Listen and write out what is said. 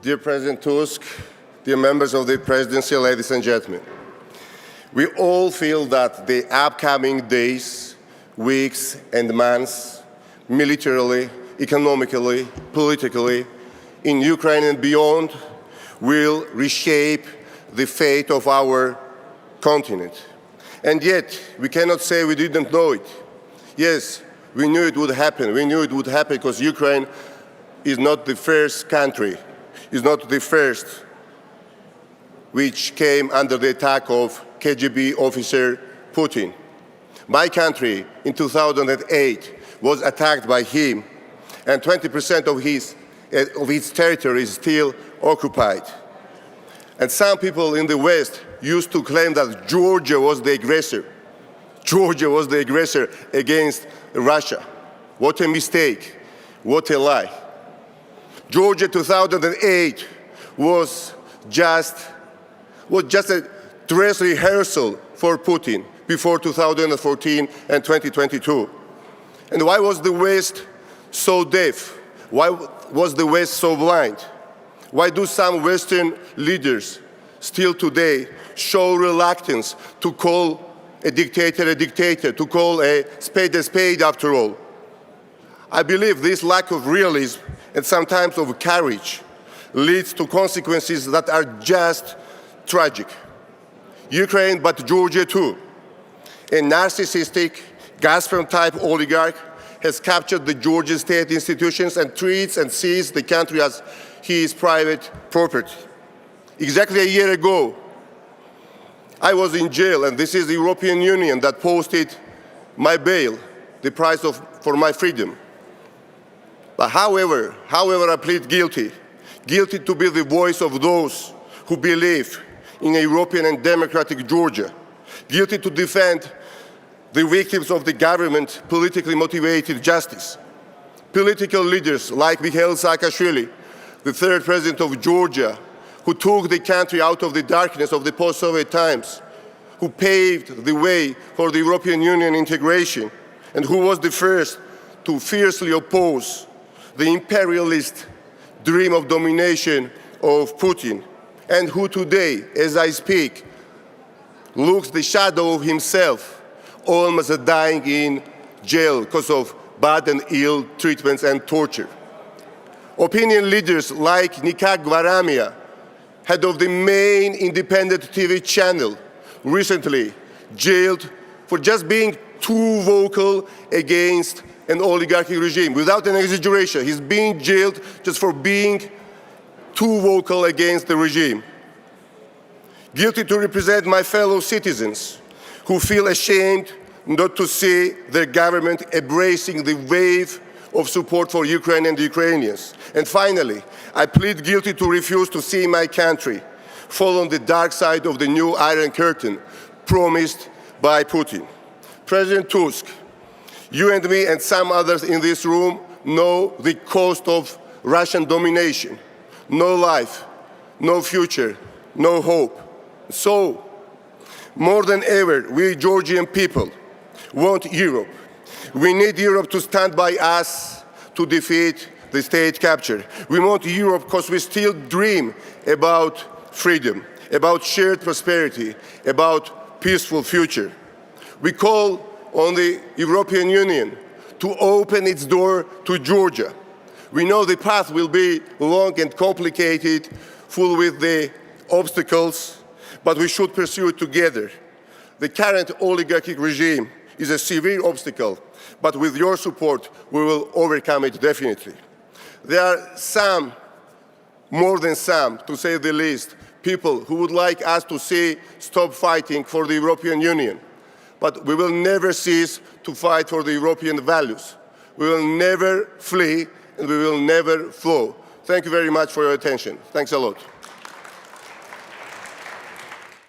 Dear President Tusk, dear members of the presidency, ladies and gentlemen, we all feel that the upcoming days, weeks and months, militarily, economically, politically, in Ukraine and beyond, will reshape the fate of our continent. And yet, we cannot say we didn't know it. Yes, we knew it would happen. We knew it would happen because Ukraine is not the first country, is not the first which came under the attack of KGB officer Putin. My country in 2008 was attacked by him, and 20% of its territory is still occupied. And some people in the West used to claim that Georgia was the aggressor. Georgia was the aggressor against Russia. What a mistake. What a lie. Georgia 2008 was just a dress rehearsal for Putin before 2014 and 2022. And why was the West so deaf? Why was the West so blind? Why do some Western leaders still today show reluctance to call a dictator, to call a spade after all? I believe this lack of realism and sometimes of courage leads to consequences that are just tragic. Ukraine, but Georgia too. A narcissistic, Gazprom-type oligarch has captured the Georgian state institutions and treats and sees the country as his private property. Exactly a year ago, I was in jail, and this is the European Union that posted my bail, the price for my freedom. But however, I plead guilty to be the voice of those who believe in a European and democratic Georgia, guilty to defend the victims of the government politically motivated justice. Political leaders like Mikhail Saakashvili, the third president of Georgia, who took the country out of the darkness of the post-Soviet times, who paved the way for the European Union integration, and who was the first to fiercely oppose the imperialist dream of domination of Putin, and who today, as I speak, looks the shadow of himself, almost dying in jail because of bad and ill treatments and torture. Opinion leaders like Nika Melia, head of the main independent TV channel, recently jailed for just being too vocal against an oligarchic regime. Without an exaggeration, he's being jailed just for being too vocal against the regime. Guilty to represent my fellow citizens who feel ashamed not to see their government embracing the wave of support for Ukraine and the Ukrainians. And finally, I plead guilty to refuse to see my country fall on the dark side of the new Iron Curtain promised by Putin. President Tusk, you and me and some others in this room know the cost of Russian domination. No life, no future, no hope. So, more than ever, we Georgian people want Europe. We need Europe to stand by us to defeat the state capture. We want Europe because we still dream about freedom, about shared prosperity, about peaceful future. We call on the European Union to open its door to Georgia. We know the path will be long and complicated, full with the obstacles, but we should pursue it together. The current oligarchic regime is a severe obstacle, but with your support, we will overcome it definitely. There are some, more than some, to say the least, people who would like us to see stop fighting for the European Union. But we will never cease to fight for the European values. We will never flee, and we will never flow. Thank you very much for your attention. Thanks a lot.